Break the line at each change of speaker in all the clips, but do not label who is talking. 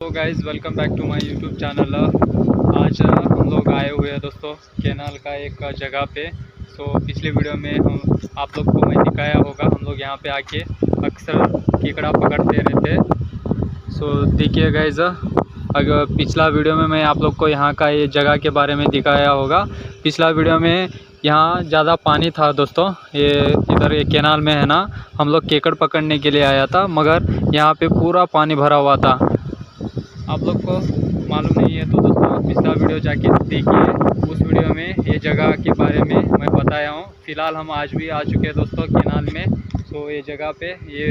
तो guys welcome back to my YouTube channel. आज हम लोग आए हुए हैं दोस्तों कैनाल का एक जगह पे। पिछले वीडियो में हम आप लोग को मैं दिखाया होगा, हम लोग यहाँ पे आके अक्सर केकड़ा पकड़ते रहते। देखिए गाइज़, अगर पिछला वीडियो में मैं आप लोग को यहाँ का ये जगह के बारे में दिखाया होगा। पिछला वीडियो में यहाँ ज़्यादा पानी था दोस्तों, ये इधर ये कैनाल में है ना, हम लोग केकड़ पकड़ने के लिए आया था, मगर यहाँ पे पूरा पानी भरा हुआ था। आप लोग को मालूम नहीं है तो दोस्तों पिछला वीडियो जाके देखिए, उस वीडियो में ये जगह के बारे में मैं बताया हूँ। फ़िलहाल हम आज भी आ चुके हैं दोस्तों कैनाल में। ये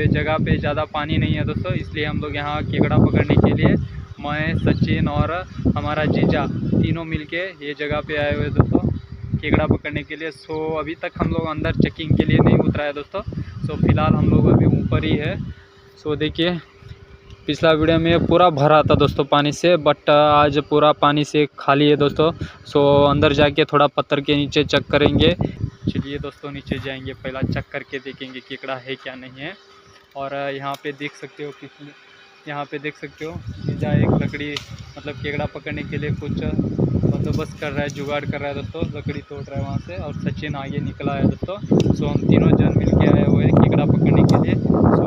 जगह पे ज़्यादा पानी नहीं है दोस्तों, इसलिए हम लोग यहाँ केकड़ा पकड़ने के लिए मैं, सचिन और हमारा जीजा तीनों मिलके ये जगह पे आए हुए दोस्तों केकड़ा पकड़ने के लिए। अभी तक हम लोग अंदर चेकिंग के लिए नहीं उतरा है दोस्तों। फ़िलहाल हम लोग अभी ऊपर ही है। देखिए पिछला वीडियो में पूरा भरा था दोस्तों पानी से, बट आज पूरा पानी से खाली है दोस्तों। अंदर जाके थोड़ा पत्थर के नीचे चेक करेंगे। चलिए दोस्तों नीचे जाएंगे, पहला चेक करके देखेंगे केकड़ा है क्या नहीं है। और यहाँ पे देख सकते हो जीजा एक लकड़ी मतलब केकड़ा पकड़ने के लिए कुछ बंदोबस्त कर रहा है, जुगाड़ कर रहा है दोस्तों, लकड़ी तोड़ रहा है वहाँ से। और सचिन आगे निकला है दोस्तों। हम तीनों जन मिल के आए हुए हैं केकड़ा पकड़ने के लिए।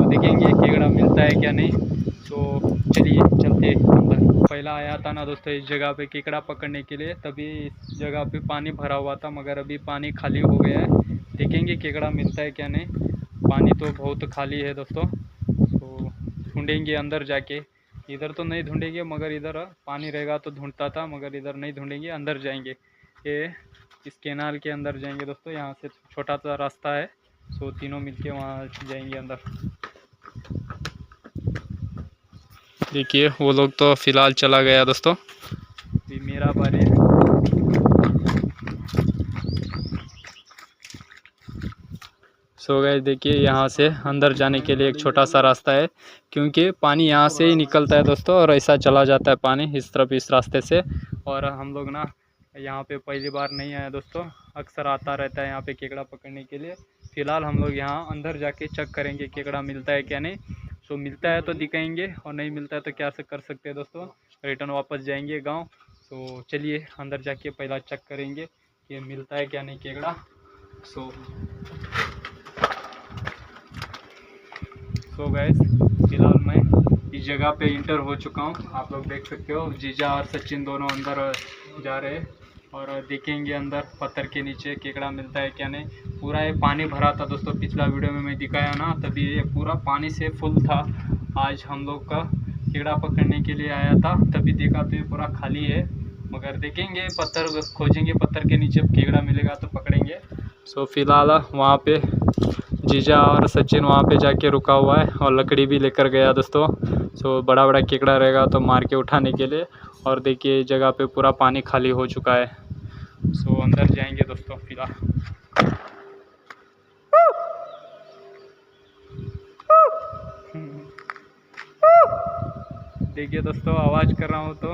देखेंगे केकड़ा मिलता है क्या नहीं। चलिए चलते अंदर। पहला आया था ना दोस्तों इस जगह पे केकड़ा पकड़ने के लिए, तभी इस जगह पे पानी भरा हुआ था, मगर अभी पानी खाली हो गया है। देखेंगे केकड़ा मिलता है क्या नहीं। पानी तो बहुत खाली है दोस्तों। ढूंढेंगे अंदर जाके। इधर तो नहीं ढूंढेंगे, मगर इधर पानी रहेगा तो ढूंढता था, मगर इधर नहीं ढूंढेंगे, अंदर जाएंगे। ये इस कैनाल के अंदर जाएंगे दोस्तों, यहाँ से छोटा सा रास्ता है। तीनों मिलके वहाँ जाएंगे अंदर। देखिए वो लोग तो फ़िलहाल चला गया दोस्तों, अभी मेरा बारी है। गाइस देखिए यहाँ से अंदर जाने के लिए एक छोटा सा रास्ता है, क्योंकि पानी यहाँ से ही निकलता है दोस्तों और ऐसा चला जाता है पानी इस तरफ इस रास्ते से। और हम लोग ना यहाँ पे पहली बार नहीं आए दोस्तों, अक्सर आता रहता है यहाँ पे केकड़ा पकड़ने के लिए। फ़िलहाल हम लोग यहाँ अंदर जाके चेक करेंगे केकड़ा मिलता है क्या नहीं। मिलता है तो दिखाएंगे, और नहीं मिलता है तो क्या कर सकते हैं दोस्तों, रिटर्न वापस जाएंगे गांव। चलिए अंदर जाके पहला चेक करेंगे कि मिलता है क्या नहीं केकड़ा। गाइस फिलहाल मैं इस जगह पे इंटर हो चुका हूँ, आप लोग देख सकते हो। जीजा और सचिन दोनों अंदर जा रहे हैं और देखेंगे अंदर पत्थर के नीचे केकड़ा मिलता है क्या नहीं। पूरा ये पानी भरा था दोस्तों, पिछला वीडियो में मैं दिखाया ना, तभी ये पूरा पानी से फुल था। आज हम लोग का केकड़ा पकड़ने के लिए आया था, तभी देखा तो ये पूरा खाली है, मगर देखेंगे पत्थर खोजेंगे, पत्थर के नीचे केकड़ा मिलेगा तो पकड़ेंगे। फिलहाल वहाँ पे जीजा और सचिन वहाँ पे जाके रुका हुआ है और लकड़ी भी लेकर गया दोस्तों। बड़ा बड़ा केकड़ा रहेगा तो मार के उठाने के लिए। और देखिए जगह पे पूरा पानी खाली हो चुका है। अंदर जाएंगे दोस्तों फिलहाल। देखिए दोस्तों आवाज़ कर रहा हूँ तो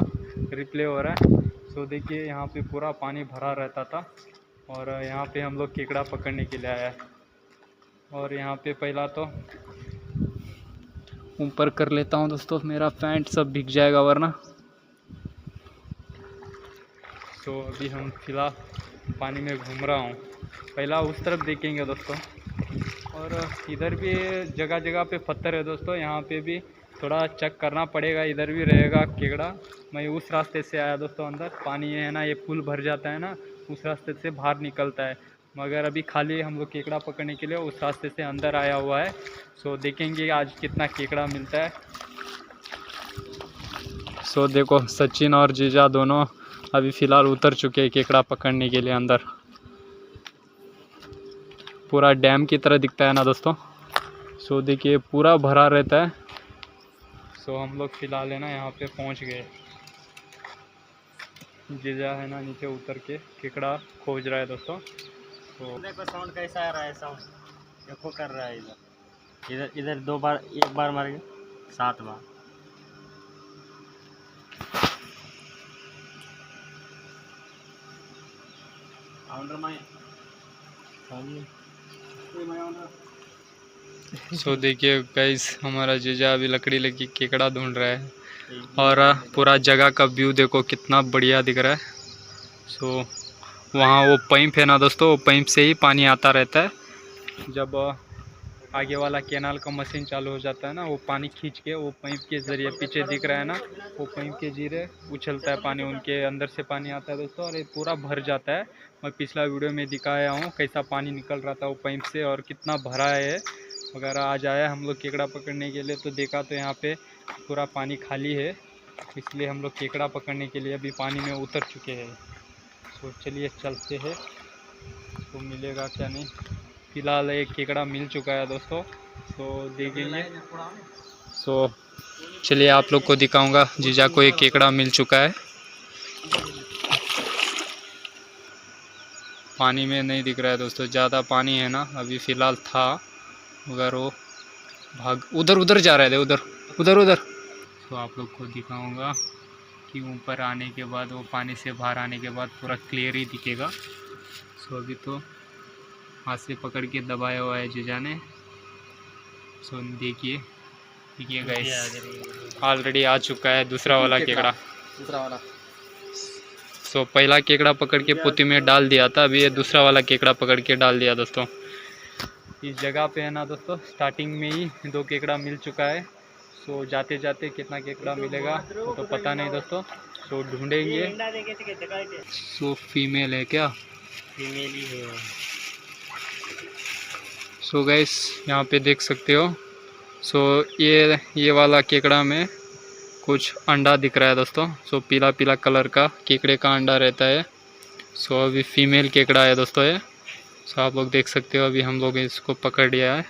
रिप्ले हो रहा है। देखिए यहाँ पे पूरा पानी भरा रहता था और यहाँ पे हम लोग केकड़ा पकड़ने के लिए आया है। और यहाँ पे पहला तो ऊपर कर लेता हूँ दोस्तों, मेरा पैंट सब भीग जाएगा वरना। अभी हम फिलहाल पानी में घूम रहा हूँ, पहला उस तरफ देखेंगे दोस्तों। और इधर भी जगह जगह पे पत्थर है दोस्तों, यहाँ पे भी थोड़ा चेक करना पड़ेगा, इधर भी रहेगा केकड़ा। मैं उस रास्ते से आया दोस्तों अंदर, पानी है ना ये पुल भर जाता है ना, उस रास्ते से बाहर निकलता है, मगर अभी खाली हम लोग केकड़ा पकड़ने के लिए उस रास्ते से अंदर आया हुआ है। देखेंगे आज कितना केकड़ा मिलता है। देखो सचिन और जीजा दोनों अभी फ़िलहाल उतर चुके हैं केकड़ा पकड़ने के लिए अंदर। पूरा डैम की तरह दिखता है ना दोस्तों। देखिए पूरा भरा रहता है। हम लोग फ़िलहाल है ना यहाँ पे पहुँच गए। जीजा है ना नीचे उतर के केकड़ा खोज रहा है दोस्तों।
देखो साउंड कैसा आ रहा है, साउंड एको कर रहा है। इधर इधर इधर 2 बार, 1 बार मार गया 7 बार।
देखिए गाइस हमारा जीजा अभी लकड़ी लेके केकड़ा ढूंढ रहा है। और पूरा जगह का व्यू देखो कितना बढ़िया दिख रहा है। सो वहाँ वो पाइप है ना दोस्तों, वो पाइप से ही पानी आता रहता है। जब आगे वाला कैनाल का मशीन चालू हो जाता है ना, वो पानी खींच के वो पाइप के ज़रिए पीछे दिख रहा है ना, वो पाइप के जीरे उछलता है पानी, उनके अंदर से पानी आता है दोस्तों, और ये पूरा भर जाता है। मैं पिछला वीडियो में दिखाया हूँ कैसा पानी निकल रहा था वो पाइप से और कितना भरा है। अगर आज आया हम लोग केकड़ा पकड़ने के लिए तो देखा तो यहाँ पे पूरा पानी खाली है, इसलिए हम लोग केकड़ा पकड़ने के लिए अभी पानी में उतर चुके हैं। तो चलिए चलते हैं, तो मिलेगा क्या नहीं। फ़िलहाल एक केकड़ा मिल चुका है दोस्तों, तो देखेंगे। सो चलिए आप लोग को दिखाऊंगा, जीजा को एक केकड़ा मिल चुका है। पानी में नहीं दिख रहा है दोस्तों, ज़्यादा पानी है ना अभी फ़िलहाल था, मगर वो भाग उधर उधर जा रहे थे, उधर उधर उधर। तो आप लोग को दिखाऊंगा कि ऊपर आने के बाद, वो पानी से बाहर आने के बाद पूरा क्लियर ही दिखेगा। सो अभी तो हाथ से पकड़ के दबाया हुआ है जीजा ने। सो देखिए गाइस, ऑलरेडी आ चुका है दूसरा वाला केकड़ा। सो पहला केकड़ा पकड़ के पोती में डाल दिया था, अभी ये दूसरा वाला केकड़ा पकड़ के डाल दिया दोस्तों। इस जगह पे है ना दोस्तों, स्टार्टिंग में ही 2 केकड़ा मिल चुका है। सो जाते जाते कितना केकड़ा मिलेगा वो तो पता नहीं दोस्तों, तो ढूंढेंगे। सो फीमेल है क्या?
फीमेल ही है।
सो गाइस यहाँ पे देख सकते हो। सो ये वाला केकड़ा में कुछ अंडा दिख रहा है दोस्तों। सो पीला पीला कलर का केकड़े का अंडा रहता है। सो अभी फीमेल केकड़ा है दोस्तों ये। सो आप लोग देख सकते हो, अभी हम लोग इसको पकड़ लिया है,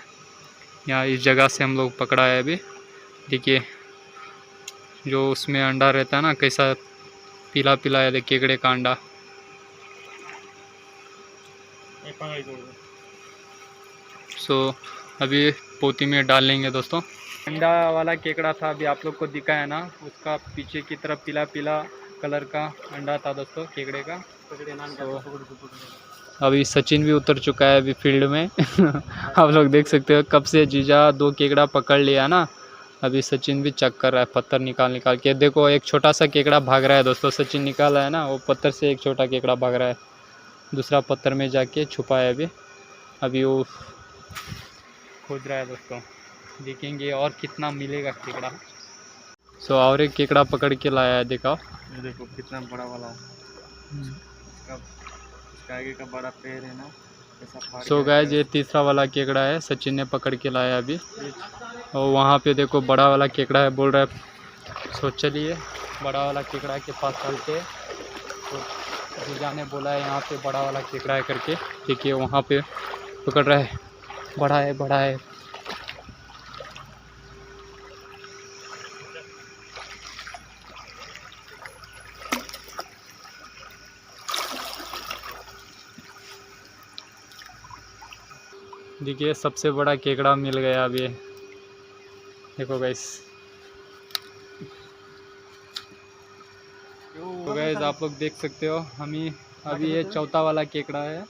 यहाँ इस जगह से हम लोग पकड़ा है अभी। देखिए जो उसमें अंडा रहता है ना, कैसा पीला पीला है केकड़े का अंडा। सो अभी पोती में डाल लेंगे दोस्तों। अंडा वाला केकड़ा था अभी आप लोग को दिखा है ना, उसका पीछे की तरफ पीला पीला कलर का अंडा था दोस्तों केकड़े का। तो अभी सचिन भी उतर चुका है अभी फील्ड में आप लोग देख सकते हो, कब से जीजा 2 केकड़ा पकड़ लिया ना, अभी सचिन भी चेक कर रहा है पत्थर निकाल के। देखो एक छोटा सा केकड़ा भाग रहा है दोस्तों, सचिन निकाला है ना, वो पत्थर से एक छोटा केकड़ा भाग रहा है, दूसरा पत्थर में जाके छुपा है अभी वो खोज रहा है दोस्तों। देखेंगे और कितना मिलेगा केकड़ा। सो और एक केकड़ा पकड़ के लाया है, देखो
ये देखो कितना बड़ा वाला इसका आगे का बड़ा पैर है ना।
सो गाइस ये तीसरा वाला केकड़ा है, सचिन ने पकड़ के लाया अभी। और वहाँ पे देखो बड़ा वाला केकड़ा है, बोल रहा है। सो चलिए बड़ा वाला केकड़ा के पास चलते हैं। तो जीजा ने बोला है यहाँ पे बड़ा वाला केकड़ा है करके, देखिए वहाँ पे पकड़ रहा है, बड़ा है बड़ा है। देखिए सबसे बड़ा केकड़ा मिल गया अभी, देखो गाइस। तो गाइस आप लोग देख सकते हो, हमें अभी ये चौथा वाला केकड़ा है।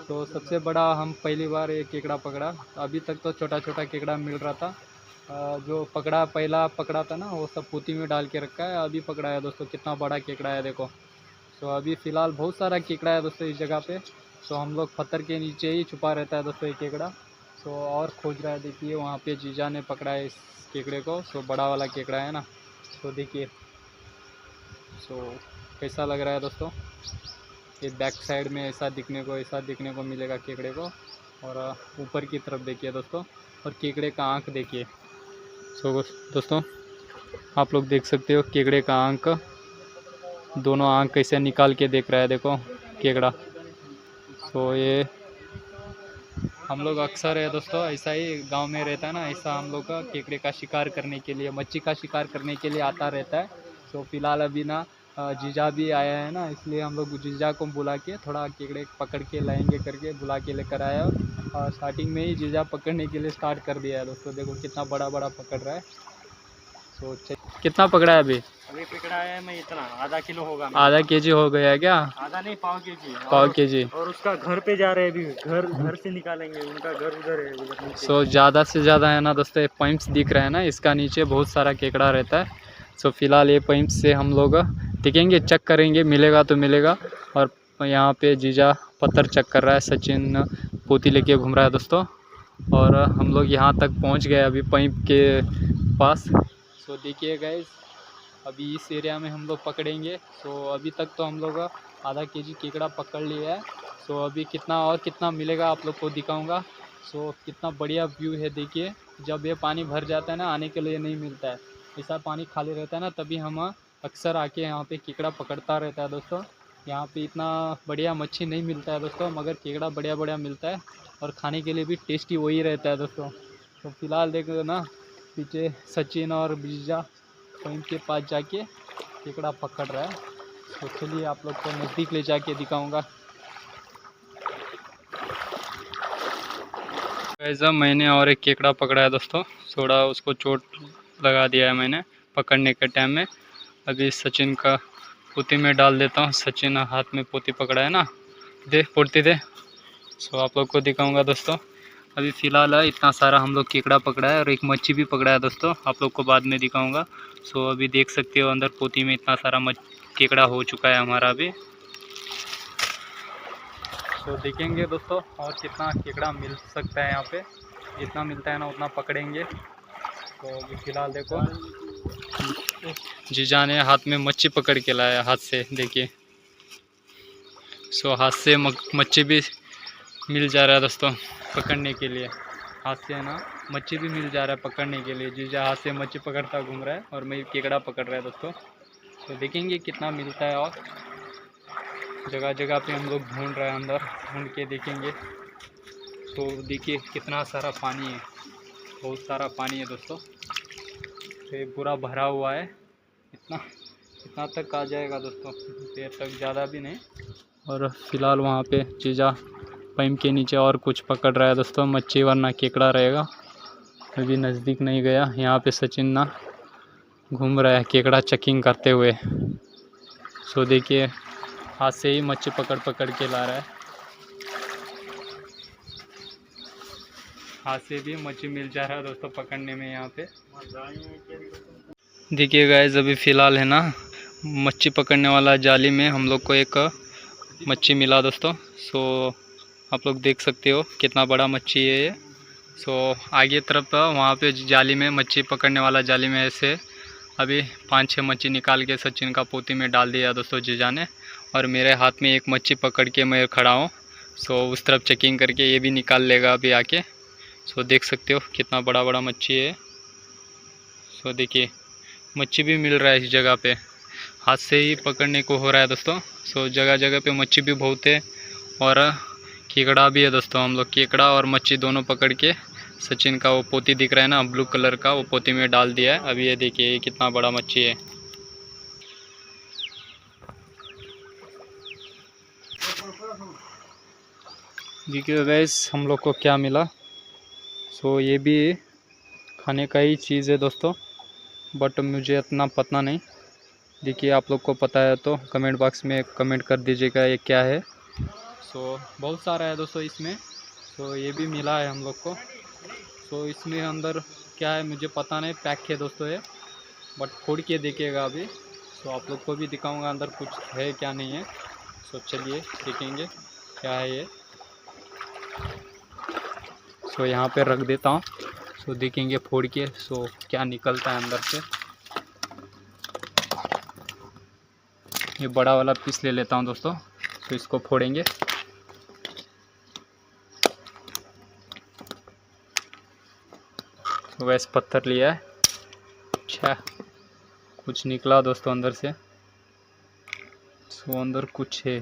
तो सबसे बड़ा हम पहली बार ये केकड़ा पकड़ा, अभी तक तो छोटा छोटा केकड़ा मिल रहा था। जो पहला पकड़ा था ना, वो सब पोती में डाल के रखा है, अभी पकड़ा है दोस्तों। कितना बड़ा केकड़ा है देखो। तो अभी फ़िलहाल बहुत सारा केकड़ा है दोस्तों इस जगह पे। तो हम लोग पत्थर के नीचे ही छुपा रहता है दोस्तों ये केकड़ा। तो और खोज रहा है, देखिए वहाँ पे जीजा ने पकड़ा है इस केकड़े को। सो बड़ा वाला केकड़ा है ना, तो देखिए सो कैसा लग रहा है दोस्तों। ये बैक साइड में ऐसा दिखने को मिलेगा केकड़े को। और ऊपर की तरफ देखिए दोस्तों, और केकड़े का आँख देखिए। सो दोस्तों आप लोग देख सकते हो केकड़े का आँख, दोनों आँख कैसे निकाल के देख रहा है देखो केकड़ा। सो ये हम लोग अक्सर है दोस्तों, ऐसा ही गांव में रहता है ना, ऐसा हम लोग का केकड़े का शिकार करने के लिए, मच्छी का शिकार करने के लिए आता रहता है। तो फिलहाल अभी ना जीजा भी आया है ना, इसलिए हम लोग जीजा को बुला के थोड़ा केकड़े पकड़ के लाएंगे करके बुला के लेकर आया। और स्टार्टिंग में ही जीजा पकड़ने के लिए स्टार्ट कर दिया है दोस्तों। देखो कितना बड़ा बड़ा पकड़ रहा है। तो कितना पकड़ा है अभी
पकड़ा है मैं इतना, आधा किलो होगा।
आधा केजी हो गया है क्या?
आधा नहीं, पाव केजी।
पाव केजी।
और उसका घर पे जा रहे हैं अभी, घर से निकालेंगे, उनका घर उधर है उधर।
सो ज़्यादा से ज़्यादा है ना दोस्तों, पाइप्स दिख रहे हैं ना, इसका नीचे बहुत सारा केकड़ा रहता है। सो फिलहाल ये पाइप से हम लोग देखेंगे, चेक करेंगे, मिलेगा तो मिलेगा। और यहाँ पे जीजा पत्थर चेक कर रहा है, सचिन पोती लेके घूम रहा है दोस्तों। और हम लोग यहाँ तक पहुँच गए अभी पाइप के पास। सो देखिए गाइस, अभी इस एरिया में हम लोग पकड़ेंगे। सो अभी तक तो हम लोग आधा केजी केकड़ा पकड़ लिया है। सो अभी कितना और कितना मिलेगा आप लोग को दिखाऊंगा। सो कितना बढ़िया व्यू है देखिए। जब ये पानी भर जाता है ना, आने के लिए नहीं मिलता है, ऐसा पानी खाली रहता है ना, तभी हम अक्सर आके यहाँ पे केकड़ा पकड़ता रहता है दोस्तों। यहाँ पे इतना बढ़िया मच्छी नहीं मिलता है दोस्तों, मगर केकड़ा बढ़िया बढ़िया मिलता है और खाने के लिए भी टेस्टी वही रहता है दोस्तों। तो फिलहाल देखो ना, पीछे सचिन और बीजा पाइप के पास जाके केकड़ा पकड़ रहा है। तो चलिए आप लोग को नज़दीक ले जाके दिखाऊंगा। ऐसा मैंने और एक केकड़ा पकड़ा है दोस्तों, थोड़ा उसको चोट लगा दिया है मैंने पकड़ने के टाइम में। अभी सचिन का पोती में डाल देता हूँ। सचिन हाथ में पोती पकड़ा है ना, दे पोती दे। सो आप लोग को दिखाऊंगा दोस्तों। अभी फ़िलहाल है इतना सारा हम लोग केकड़ा पकड़ा है और एक मच्छी भी पकड़ा है दोस्तों, आप लोग को बाद में दिखाऊंगा। सो अभी देख सकते हो अंदर पोती में इतना सारा केकड़ा हो चुका है हमारा अभी। सो देखेंगे दोस्तों और कितना केकड़ा मिल सकता है यहाँ पे। जितना मिलता है ना उतना पकड़ेंगे। तो अभी फ़िलहाल देखो, जीजा ने हाथ में मच्छी पकड़ के लाया हाथ से, देखिए। सो हाथ से मच्छी भी मिल जा रहा है दोस्तों पकड़ने के लिए। हाथ से ना मच्छी भी मिल जा रहा है पकड़ने के लिए। जीजा हाथ से मच्छी पकड़ता घूम रहा है और मैं केकड़ा पकड़ रहा है दोस्तों। तो देखेंगे कितना मिलता है। और जगह जगह पे हम लोग ढूंढ रहे हैं, अंदर ढूंढ के देखेंगे। तो देखिए कितना सारा पानी है, बहुत सारा पानी है दोस्तों। तो ये पूरा भरा हुआ है, इतना तक आ जाएगा दोस्तों, देर तक, ज़्यादा भी नहीं। और फिलहाल वहाँ पे जीजा पाइप के नीचे और कुछ पकड़ रहा है दोस्तों, मच्छी वरना केकड़ा रहेगा। अभी नज़दीक नहीं गया। यहाँ पे सचिन ना घूम रहा है केकड़ा चेकिंग करते हुए। सो देखिए हाथ से ही मच्छी पकड़ के ला रहा है। हाथ से भी मच्छी मिल जा रहा है दोस्तों पकड़ने में यहाँ पे। देखिए गाइस, अभी फ़िलहाल है ना मच्छी पकड़ने वाला जाली में हम लोग को एक मच्छी मिला दोस्तों। सो आप लोग देख सकते हो कितना बड़ा मच्छी है ये। सो आगे तरफ वहाँ पे जाली में, मच्छी पकड़ने वाला जाली में ऐसे अभी 5-6 मच्छी निकाल के सचिन का पोती में डाल दिया दोस्तों जीजा ने। और मेरे हाथ में एक मच्छी पकड़ के मैं खड़ा हूँ। सो उस तरफ चेकिंग करके ये भी निकाल लेगा अभी आके। सो देख सकते हो कितना बड़ा बड़ा मच्छी है। सो देखिए मच्छी भी मिल रहा है इस जगह पे, हाथ से ही पकड़ने को हो रहा है दोस्तों। सो जगह जगह पे मच्छी भी बहुत है और केकड़ा भी है दोस्तों। हम लोग केकड़ा और मच्छी दोनों पकड़ के सचिन का वो पोती दिख रहा है ना ब्लू कलर का, वो पोती में डाल दिया है। अभी ये देखिए ये कितना बड़ा मच्छी है। देखिए गाइस हम लोग को क्या मिला। सो ये भी खाने का ही चीज़ है दोस्तों, बट मुझे इतना पता नहीं। देखिए आप लोग को पता है तो कमेंट बॉक्स में कमेंट कर दीजिएगा ये क्या है। सो बहुत सारा है दोस्तों इसमें। सो ये भी मिला है हम लोग को। सो इसमें अंदर क्या है मुझे पता नहीं, पैक है दोस्तों ये, बट फोड़ के देखिएगा अभी। सो आप लोग को भी दिखाऊंगा अंदर कुछ है क्या नहीं है। सो चलिए देखेंगे क्या है ये। सो यहाँ पे रख देता हूँ। सो देखेंगे फोड़ के सो क्या निकलता है अंदर से। ये बड़ा वाला पीस ले लेता हूँ दोस्तों, तो इसको फोड़ेंगे। तो वैसे पत्थर लिया है। अच्छा कुछ निकला दोस्तों अंदर से। सो अंदर कुछ है,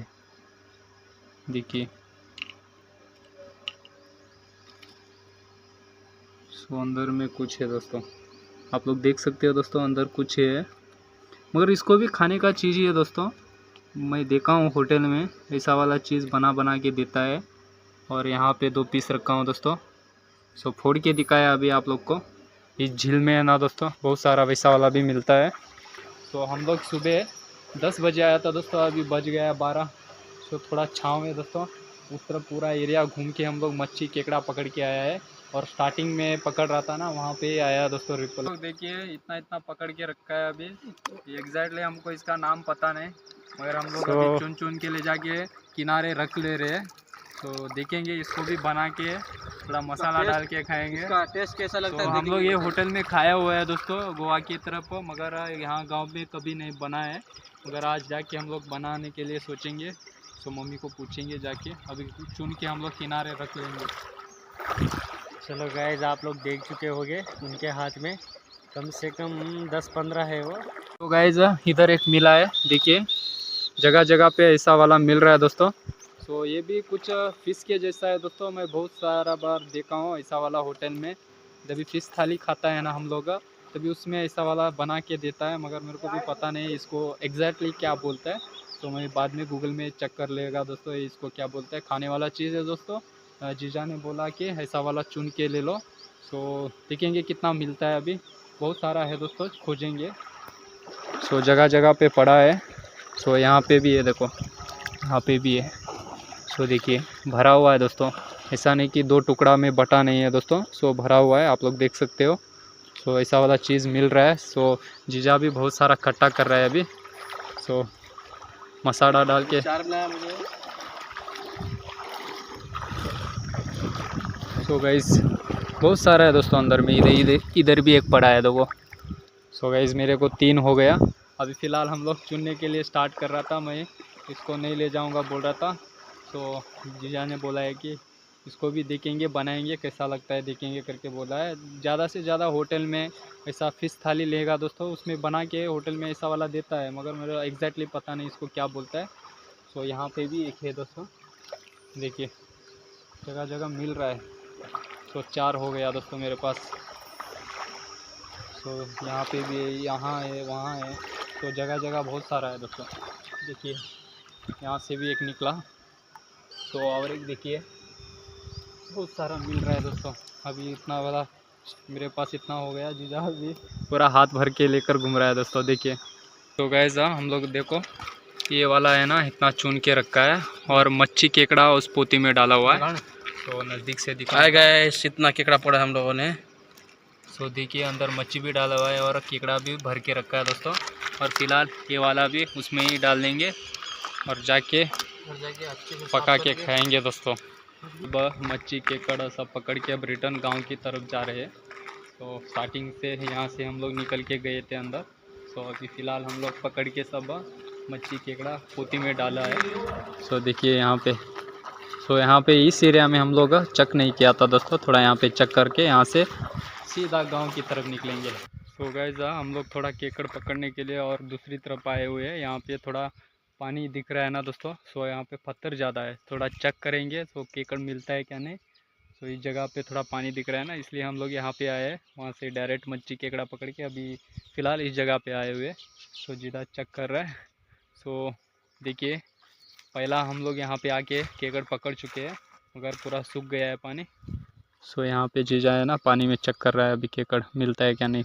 देखिए। सो अंदर में कुछ है दोस्तों, आप लोग देख सकते हो दोस्तों, अंदर कुछ है। मगर इसको भी खाने का चीज़ ही है दोस्तों। मैं देखा हूँ होटल में ऐसा वाला चीज़ बना के देता है। और यहाँ पे 2 पीस रखा हूँ दोस्तों। सो फोड़ के दिखाया अभी आप लोग को। इस झील में है ना दोस्तों बहुत सारा वैसा वाला भी मिलता है। तो हम लोग सुबह 10 बजे आया था दोस्तों, अभी बज गया 12। सो थोड़ा छाँव है दोस्तों। उस तरफ पूरा एरिया घूम के हम लोग मच्छी केकड़ा पकड़ के आया है। और स्टार्टिंग में पकड़ रहा था ना, वहाँ पे ही आया दोस्तों रिपल। तो देखिए इतना इतना पकड़ के रखा है अभी, एग्जैक्टली हमको इसका नाम पता नहीं, मगर हम लोग अभी चुन चुन के ले जाके किनारे रख ले रहे हैं। तो देखेंगे इसको भी बना के थोड़ा मसाला डाल के खाएंगे। इसका टेस्ट कैसा लगता है? तो हम लोग ये होटल में खाया हुआ है दोस्तों गोवा की तरफ, मगर यहाँ गांव में कभी नहीं बना है, मगर आज जाके हम लोग बनाने के लिए सोचेंगे। तो मम्मी को पूछेंगे जाके, अभी चुन के हम लोग किनारे रख लेंगे।
चलो गाइस, आप लोग देख चुके होंगे उनके हाथ में कम से कम 10-15 है वो।
तो गाइस इधर एक मिला है, देखिए जगह जगह पे ऐसा वाला मिल रहा है दोस्तों। तो ये भी कुछ फ़िश के जैसा है दोस्तों, मैं बहुत सारा बार देखा हूँ ऐसा वाला होटल में। जब भी फ़िश थाली खाता है ना हम लोग, तभी उसमें ऐसा वाला बना के देता है, मगर मेरे को भी पता नहीं इसको एग्जैक्टली क्या बोलता है। तो मैं बाद में गूगल में चेक कर लेगा दोस्तों इसको क्या बोलता है। खाने वाला चीज़ है दोस्तों। जीजा ने बोला कि ऐसा वाला चुन के ले लो। तो देखेंगे कितना मिलता है, अभी बहुत सारा है दोस्तों, खोजेंगे। सो जगह जगह पे पड़ा है। सो यहाँ पे भी है, देखो यहाँ पे भी है। सो देखिए भरा हुआ है दोस्तों, ऐसा नहीं कि दो टुकड़ा में बटा नहीं है दोस्तों। सो भरा हुआ है, आप लोग देख सकते हो। सो ऐसा वाला चीज़ मिल रहा है। सो जीजा भी बहुत सारा इकट्ठा कर रहा है अभी। सो मसाला डाल के सो गाइस बहुत सारा है दोस्तों अंदर में। इधर इधर इधर भी एक पड़ा है देखो। सो गाइस मेरे को 3 हो गया। अभी फ़िलहाल हम लोग चुनने के लिए स्टार्ट कर रहा था, मैं इसको नहीं ले जाऊंगा बोल रहा था। तो जीजा ने बोला है कि इसको भी देखेंगे, बनाएंगे कैसा लगता है देखेंगे करके बोला है। ज़्यादा से ज़्यादा होटल में ऐसा फ़िश थाली लेगा दोस्तों, उसमें बना के होटल में ऐसा वाला देता है, मगर मेरा एग्जैक्टली पता नहीं इसको क्या बोलता है। सो यहाँ पे भी एक है दोस्तों, देखिए जगह जगह मिल रहा है। तो 4 हो गया दोस्तों मेरे पास। तो यहाँ पे भी है, यहाँ है, वहाँ है। तो जगह जगह बहुत सारा है दोस्तों। देखिए यहाँ से भी एक निकला। तो और एक देखिए बहुत सारा मिल रहा है दोस्तों। अभी इतना वाला मेरे पास इतना हो गया, जीजा भी पूरा हाथ भर के लेकर घूम रहा है दोस्तों, देखिए। तो गाइस हम लोग देखो ये वाला है ना, इतना चुन के रखा है, और मच्छी केकड़ा उस पोती में डाला हुआ है। तो नज़दीक से दिखा
गाइस, इतना केकड़ा पड़ा हम लोगों ने।
सो देखिए अंदर मच्छी भी डाला हुआ है और केकड़ा भी भर के रखा है दोस्तों। और फिलहाल ये वाला भी उसमें ही डाल देंगे और जाके पका के खाएंगे दोस्तों। अब मच्छी केकड़ा सब पकड़ के अब रिटर्न गांव की तरफ जा रहे हैं। तो स्टार्टिंग से यहाँ से हम लोग निकल के गए थे अंदर। तो अभी फ़िलहाल हम लोग पकड़ के सब मच्छी केकड़ा पोती में डाला है। सो देखिए यहाँ पे, सो यहाँ पे इस एरिया में हम लोग चेक नहीं किया था दोस्तों, थोड़ा यहाँ पे चेक करके यहाँ से सीधा गांव की तरफ निकलेंगे। तो गाइस हम लोग थोड़ा केकड़ पकड़ने के लिए और दूसरी तरफ आए हुए हैं। यहाँ पे थोड़ा पानी दिख रहा है ना दोस्तों। सो यहाँ पे पत्थर ज़्यादा है, थोड़ा चेक करेंगे तो केकड़ मिलता है क्या नहीं। तो इस जगह पे थोड़ा पानी दिख रहा है ना, इसलिए हम लोग यहाँ पे आए हैं। वहाँ से डायरेक्ट मच्छी केकड़ा पकड़ के अभी फ़िलहाल इस जगह पे आए हुए। तो जीरा चेक कर रहा है। सो देखिए पहला हम लोग यहाँ पे आके केकड़ पकड़ चुके हैं, मगर पूरा सूख गया है पानी। सो यहाँ पे जीजा है ना पानी में चेक कर रहा है अभी केकड़ मिलता है क्या नहीं।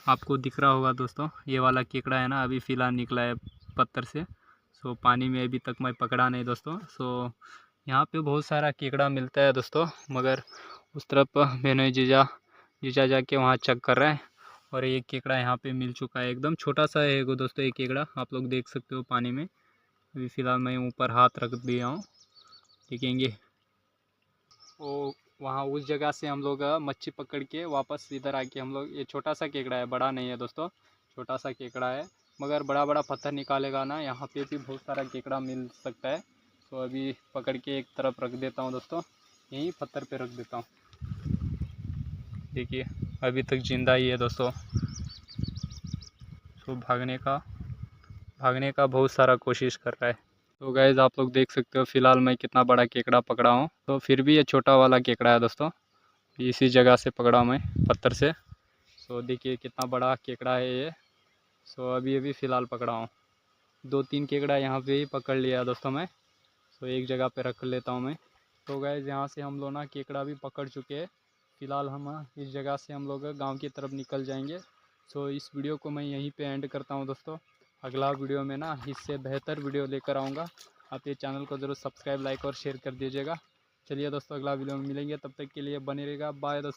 आपको दिख रहा होगा दोस्तों, ये वाला केकड़ा है ना अभी फ़िलहाल निकला है पत्थर से। सो पानी में अभी तक मैं पकड़ा नहीं दोस्तों। सो यहाँ पे बहुत सारा केकड़ा मिलता है दोस्तों, मगर उस तरफ मैंने जीजा जाके वहाँ चेक कर रहा है। और एक केकड़ा यहाँ पे मिल चुका है, एकदम छोटा सा है वो दोस्तों एक केकड़ा, आप लोग देख सकते हो पानी में। अभी फ़िलहाल मैं ऊपर हाथ रख दिया हूँ, देखेंगे। वो वहाँ उस जगह से हम लोग मच्छी पकड़ के वापस इधर आके हम लोग, ये छोटा सा केकड़ा है, बड़ा नहीं है दोस्तों, छोटा सा केकड़ा है। मगर बड़ा बड़ा पत्थर निकालेगा ना, यहाँ पे भी बहुत सारा केकड़ा मिल सकता है। तो अभी पकड़ के एक तरफ रख देता हूँ दोस्तों, यहीं पत्थर पे रख देता हूँ। देखिए अभी तक ज़िंदा ही है दोस्तों। तो भागने का बहुत सारा कोशिश कर रहा है। तो गाइज़ आप लोग देख सकते हो फ़िलहाल मैं कितना बड़ा केकड़ा पकड़ा हूँ। तो फिर भी ये छोटा वाला केकड़ा है दोस्तों, इसी जगह से पकड़ा मैं पत्थर से। सो देखिए कितना बड़ा केकड़ा है ये। सो अभी फ़िलहाल पकड़ा हूँ, 2-3 केकड़ा यहाँ पे ही पकड़ लिया दोस्तों मैं। सो एक जगह पे रख लेता हूँ मैं। तो गाइज़ यहाँ से हम लोग ना केकड़ा भी पकड़ चुके हैं। फ़िलहाल हम इस जगह से हम लोग गाँव की तरफ निकल जाएंगे। सो इस वीडियो को मैं यहीं पे एंड करता हूँ दोस्तों। अगला वीडियो में ना इससे बेहतर वीडियो लेकर आऊँगा। आप ये चैनल को ज़रूर सब्सक्राइब, लाइक और शेयर कर दीजिएगा। चलिए दोस्तों, अगला वीडियो में मिलेंगे, तब तक के लिए बने रहेगा। बाय दोस्तों।